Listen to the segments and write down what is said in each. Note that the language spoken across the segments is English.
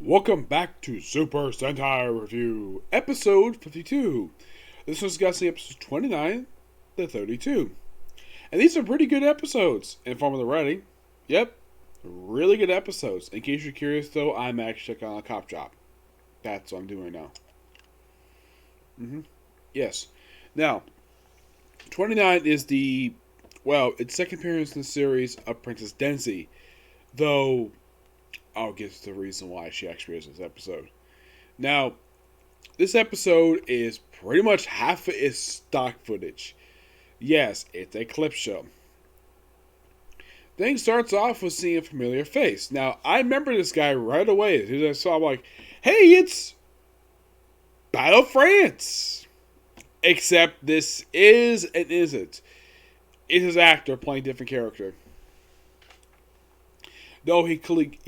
Welcome back to Super Sentai Review, episode 52. This was discussing episodes 29 to 32. And these are pretty good episodes in form of the writing. Yep, really good episodes. In case you're curious, though, I'm actually checking on a cop job. That's what I'm doing right now. Yes. Now, 29 is its second appearance in the series of Princess Denshi. Though I'll get to the reason why she actually is in this episode. Now, this episode is pretty much half of its stock footage. Yes, it's a clip show. Thing starts off with seeing a familiar face. Now, I remember this guy right away. As soon as I saw him, I'm like, hey, it's Battle France. Except this is and isn't. It's his actor playing a different character. Though he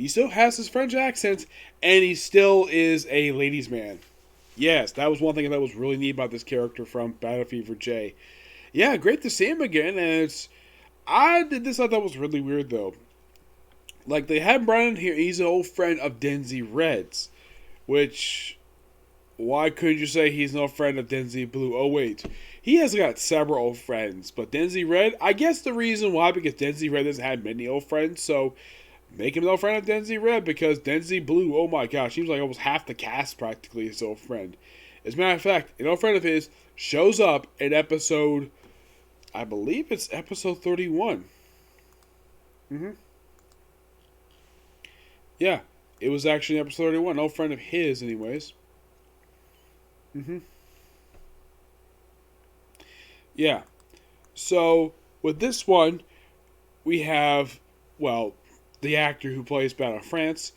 still has his French accent, and he still is a ladies' man. Yes, that was one thing that was really neat about this character from Battle Fever J. Yeah, great to see him again, and I thought that was really weird, though. Like, they have Brian here, he's an old friend of Denzi Red's, which, why couldn't you say he's no friend of Denzi Blue? Oh, wait. He has got several old friends, but Denzi Red, I guess the reason why, because Denzi Red doesn't have many old friends, so make him no friend of Denzi Red, because Denzi Blue, oh my gosh, seems like almost half the cast practically is old friend. As a matter of fact, an old friend of his shows up in episode, I believe it's episode 31. Yeah, it was actually episode 31, an old friend of his anyways. Yeah, so with this one, we have, the actor who plays Battle France.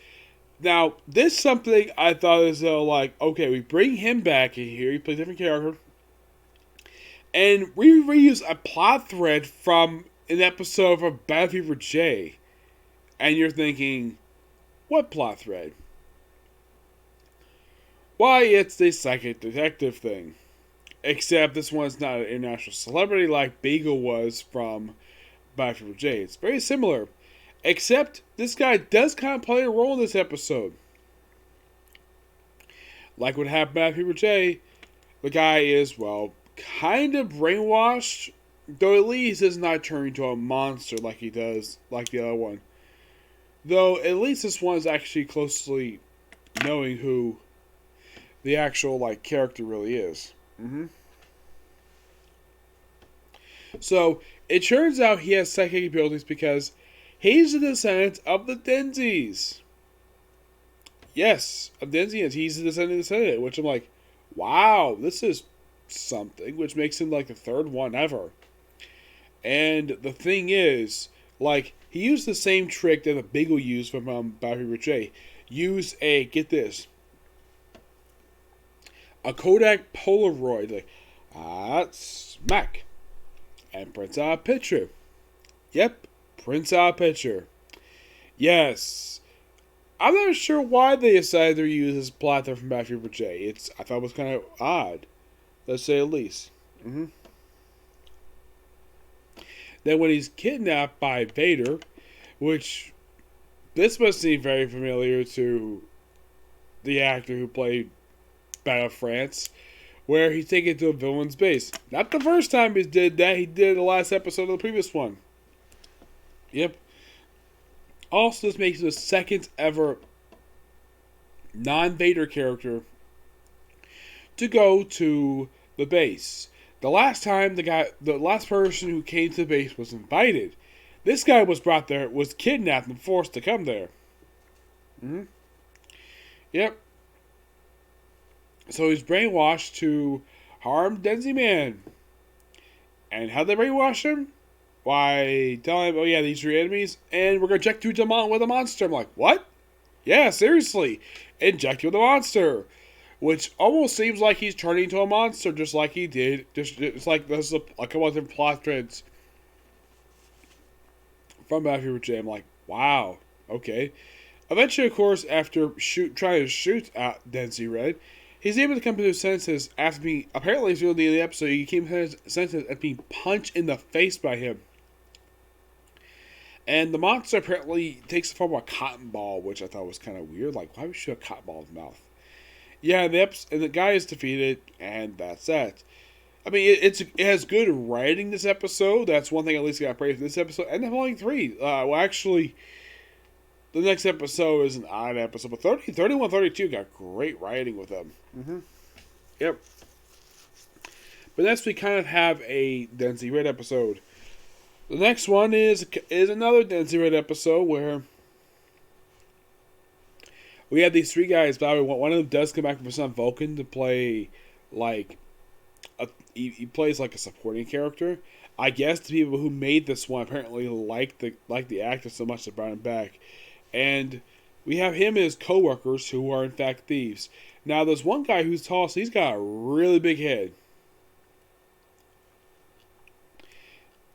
Now, this is something I thought as though, okay, we bring him back in here, he plays a different character, and we reuse a plot thread from an episode of Battle Fever J. And you're thinking, what plot thread? Why, it's the psychic detective thing. Except this one's not an international celebrity like Beagle was from Battle Fever J. It's very similar. Except this guy does kind of play a role in this episode. Like what happened at Fever J, the guy is, kind of brainwashed, though at least is not turning into a monster like he does, like the other one. Though at least this one is actually closely knowing who the actual, character really is. So, it turns out he has psychic abilities because he's a descendant of the Denzis. Yes, of Denzians. He's a descendant, which I'm like, wow, this is something, which makes him the third one ever. And the thing is, he used the same trick that the Beagle used from Battle Fever J. Use get this, a Kodak Polaroid, smack, and prints out a picture. Yep, prints out a picture. Yes. I'm not sure why they decided to use this plot there from Battle Fever J. I thought it was kind of odd, let's say at least. Then when he's kidnapped by Vader, which this must seem very familiar to the actor who played Battle France, where he's taken to a villain's base. Not the first time he did that, he did the last episode of the previous one. Yep. Also, this makes it the second ever non-Vader character to go to the base. The last time the last person who came to the base was invited. This guy was brought there, was kidnapped and forced to come there. Yep. So he's brainwashed to harm Denziman. And how'd they brainwash him? Why, tell him, oh yeah, these are your enemies, and we're going to inject you with a monster. I'm like, what? Yeah, seriously. Inject you with a monster. Which almost seems like he's turning into a monster, just like he did. It's like there's a couple of different plot threads from Battle Fever J. I'm like, wow, okay. Eventually, of course, after trying to shoot at Denzi Red, he's able to come to his senses after being, apparently through the end of the episode, he came to his senses and being punched in the face by him. And the monster apparently takes the form of a cotton ball, which I thought was kind of weird. Like, why would you shoot a cotton ball in the mouth? Yeah, and the guy is defeated, and that's that. I mean, it has good writing this episode. That's one thing at least I got praised for this episode. And I'm only 3. Well, actually, the next episode is an odd episode. But 31, 32 got great writing with them. Mm-hmm. Yep. But next we kind of have a Denshi Red episode. The next one is another Denshi Red episode where we have these 3 guys. But one of them does come back from some Vulcan to play like he plays like a supporting character. I guess the people who made this one apparently like the actor so much they brought him back. And we have him and his co-workers who are in fact thieves. Now there's one guy who's tall, so he's got a really big head.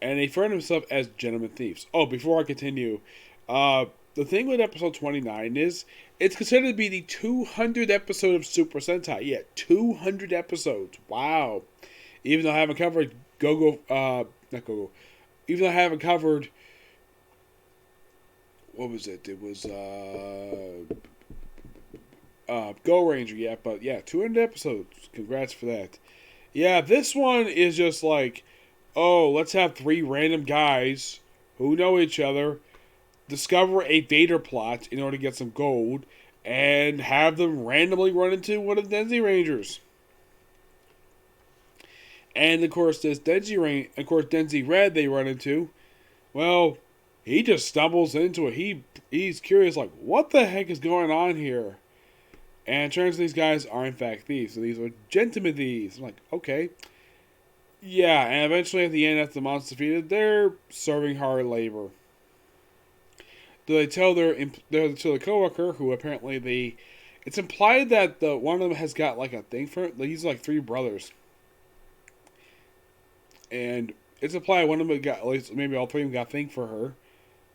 And he referred himself as Gentleman Thieves. Oh, before I continue, the thing with episode 29 is it's considered to be the 200th episode of Super Sentai. Yeah, 200 episodes. Wow. Even though I haven't covered not Go-Go. Even though I haven't covered, what was it? It was Go Ranger yet, but yeah, 200 episodes. Congrats for that. Yeah, this one is just like, oh, let's have 3 random guys who know each other discover a data plot in order to get some gold and have them randomly run into one of the Denshi Rangers. And of course, this Denshi Red they run into, well, he just stumbles into it. He's curious, like, what the heck is going on here? And it turns out these guys are in fact thieves. So these are gentlemen thieves. I'm like, okay. Yeah, and eventually at the end, after the monster's defeated, they're serving hard labor. Do they tell their coworker, who apparently it's implied that one of them has got like a thing for it. He's like 3 brothers. And it's implied one of them got, at least maybe all 3 of them got a thing for her.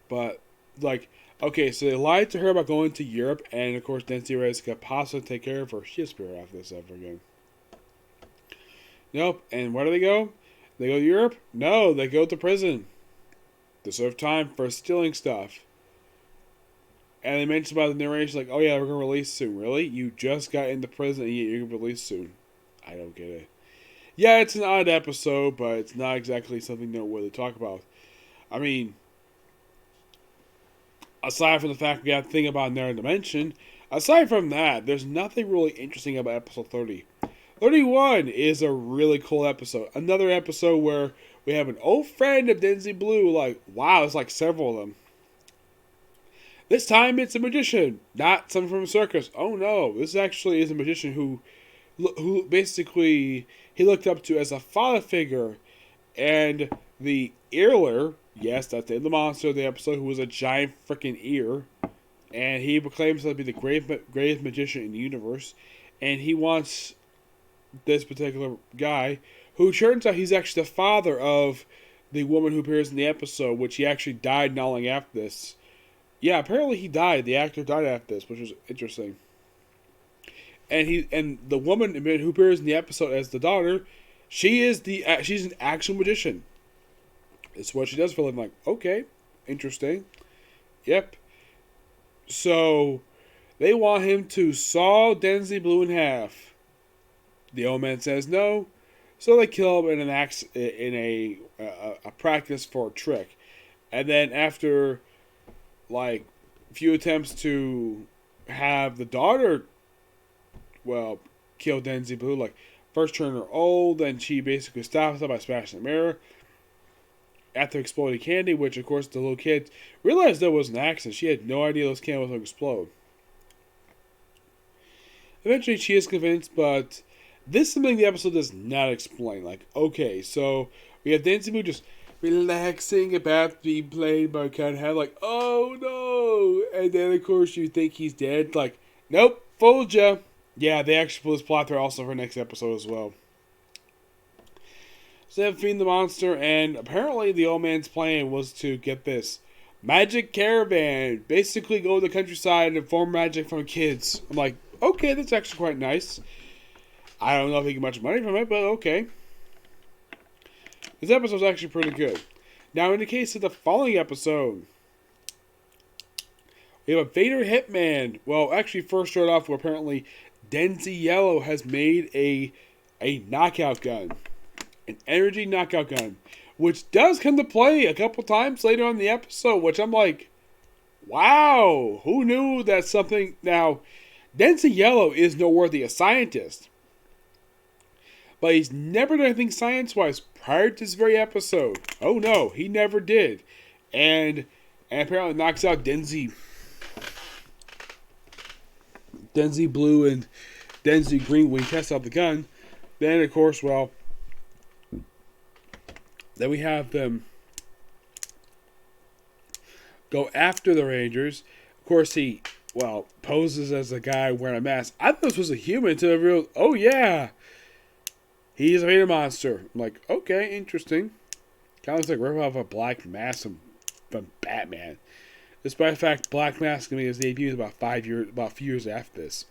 But, like, okay, so they lied to her about going to Europe, and of course Denshi Reyes could possibly take care of her. She'll spare after this ever again. Nope, and where do they go? They go to Europe? No, they go to prison. To serve time for stealing stuff. And they mention about the narration, like, oh yeah, we're going to release soon. Really? You just got into prison, and yet you're going to release soon. I don't get it. Yeah, it's an odd episode, but it's not exactly something noteworthy to talk about. I mean, aside from the fact we got to think about another dimension, aside from that, there's nothing really interesting about episode 30. 31 is a really cool episode. Another episode where we have an old friend of Denshi Blue, like, wow, it's like several of them. This time it's a magician, not someone from a circus. Oh no, this actually is a magician who basically he looked up to as a father figure, and the earler, yes, that's the monster of the episode, who was a giant freaking ear, and he proclaims himself to be the greatest magician in the universe, and he wants this particular guy, who turns out he's actually the father of the woman who appears in the episode, which he actually died not long after this. Yeah, apparently he died. The actor died after this, which was interesting. And the woman who appears in the episode as the daughter, she's an actual magician. It's what she does for a living. Like, okay, interesting. Yep. So they want him to saw Denshi Blue in half. The old man says no, so they kill him in a practice for a trick, and then after like a few attempts to have the daughter, well, kill Denshi Blue, like first turn her old, and she basically stops her by smashing the mirror. After exploding candy, which of course the little kid realized that was an accident. She had no idea those candy was going to explode. Eventually, she is convinced, but this is something the episode does not explain. Like, okay, so we have Denshi Blue just relaxing about to be played by Cut Head, like, oh no! And then, of course, you think he's dead. Like, nope, fooled ya. Yeah, they actually put this plot there also for next episode as well. So they have feeding the monster, and apparently the old man's plan was to get this magic caravan. Basically go to the countryside and form magic from kids. I'm like, okay, that's actually quite nice. I don't know if he get much money from it, but okay. This episode's actually pretty good. Now, in the case of the following episode, We have a Vader Hitman. Well, actually, first start off with apparently Denzi Yellow has made a knockout gun, an energy knockout gun, which does come to play a couple times later on in the episode. Which I'm like, wow, who knew that something? Now, Denzi Yellow is noteworthy a scientist, but he's never done anything science-wise prior to this very episode. Oh no, he never did, and apparently knocks out Denzi Blue and Denzi Green when he tests out the gun. Then, of course, well, then we have them go after the Rangers. Of course, he, well, poses as a guy wearing a mask. I thought this was a human until I realized, oh yeah, he's a Vader monster. I'm like, okay, interesting. Kind of looks like rip off a Black Mask from Batman. Despite the fact Black Mask gonna be his debut is about a few years after this.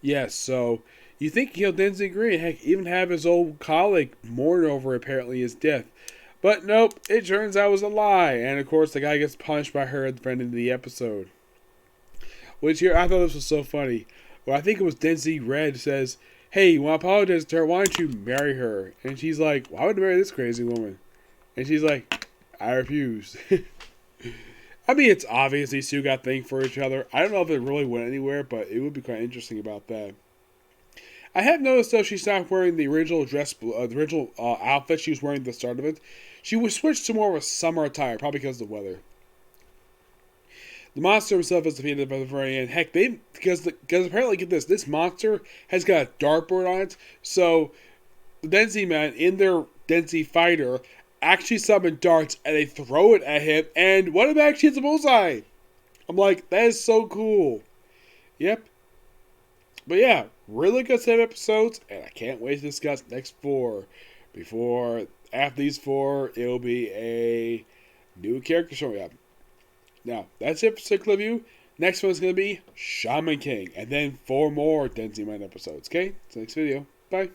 Yes, so you think he'll Denzi Green, heck, even have his old colleague mourn over apparently his death. But nope, it turns out it was a lie. And of course the guy gets punched by her at the end of the episode. Which here, I thought this was so funny. Well, I think it was Denzi Red says, hey, you want to apologize to her? Why don't you marry her? And she's like, why would I marry this crazy woman? And she's like, I refuse. I mean, it's obvious these two got things for each other. I don't know if it really went anywhere, but it would be quite interesting about that. I have noticed, though, she stopped wearing the original outfit she was wearing at the start of it. She was switched to more of a summer attire, probably because of the weather. The monster himself is defeated by the very end. Heck, because apparently, get this monster has got a dartboard on it, so the Denziman in their Denzi fighter actually summon darts and they throw it at him, and what if it actually hits a bullseye? I'm like, that is so cool. Yep. But yeah, really good set of episodes, and I can't wait to discuss next 4. After these 4, it'll be a new character showing up. Now, that's it for Cyclo View. Next one's going to be Shaman King, and then 4 more Denziman episodes. Okay? So next video. Bye.